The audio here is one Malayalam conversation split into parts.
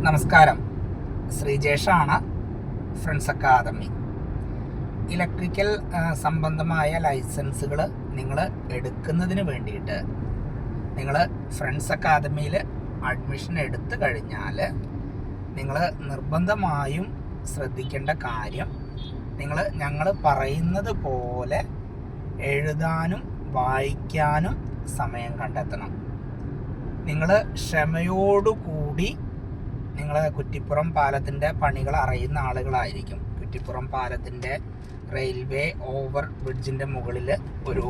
നമസ്കാരം, ശ്രീജേഷാണ്, ഫ്രണ്ട്സ് അക്കാദമി. ഇലക്ട്രിക്കൽ സംബന്ധമായ ലൈസൻസുകൾ നിങ്ങൾ എടുക്കുന്നതിന് വേണ്ടിയിട്ട് നിങ്ങൾ ഫ്രണ്ട്സ് അക്കാദമിയിൽ അഡ്മിഷൻ എടുത്തു കഴിഞ്ഞാൽ നിങ്ങൾ നിർബന്ധമായും ശ്രദ്ധിക്കേണ്ട കാര്യം, ഞങ്ങൾ പറയുന്നത് പോലെ എഴുതാനും വായിക്കാനും സമയം കണ്ടെത്തണം. നിങ്ങൾ ക്ഷമയോടുകൂടി, നിങ്ങൾ കുറ്റിപ്പുറം പാലത്തിൻ്റെ പണികൾ അറിയുന്ന ആളുകളായിരിക്കും. കുറ്റിപ്പുറം പാലത്തിൻ്റെ റെയിൽവേ ഓവർ ബ്രിഡ്ജിൻ്റെ മുകളിൽ ഒരു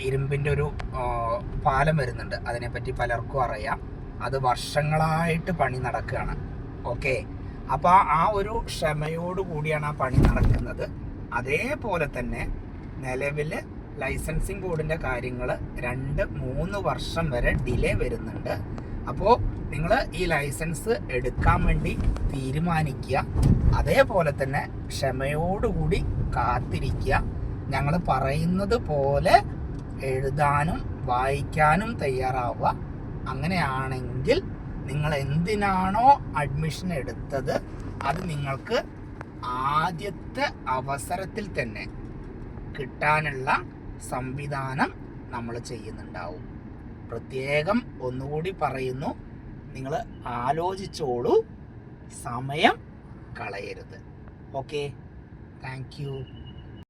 ഇരുമ്പിൻ്റെ ഒരു പാലം വരുന്നുണ്ട്. അതിനെപ്പറ്റി പലർക്കും അറിയാം. അത് വർഷങ്ങളായിട്ട് പണി നടക്കുകയാണ്. ഓക്കെ, അപ്പോൾ ആ ഒരു ക്ഷമയോടു കൂടിയാണ് ആ പണി നടക്കുന്നത്. അതേപോലെ തന്നെ നിലവിൽ ലൈസൻസിങ് ബോർഡിൻ്റെ കാര്യങ്ങൾ 2-3 വർഷം വരെ ഡിലേ വരുന്നുണ്ട്. അപ്പോൾ നിങ്ങൾ ഈ ലൈസൻസ് എടുക്കാൻ വേണ്ടി തീരുമാനിക്കുക. അതേപോലെ തന്നെ ക്ഷമയോടുകൂടി കാത്തിരിക്കുക. ഞങ്ങൾ പറയുന്നത് പോലെ എഴുതാനും വായിക്കാനും തയ്യാറാവുക. അങ്ങനെയാണെങ്കിൽ നിങ്ങൾ എന്തിനാണോ അഡ്മിഷൻ എടുത്തത് അത് നിങ്ങൾക്ക് ആദ്യത്തെ അവസരത്തിൽ തന്നെ കിട്ടാനുള്ള സംവിധാനം നമ്മൾ ചെയ്യുന്നുണ്ടാവും. പ്രത്യേകം ഒന്നുകൂടി പറയുന്നു, നിങ്ങൾ ആലോചിച്ചോളൂ, സമയം കളയരുത്. Okay, thank you.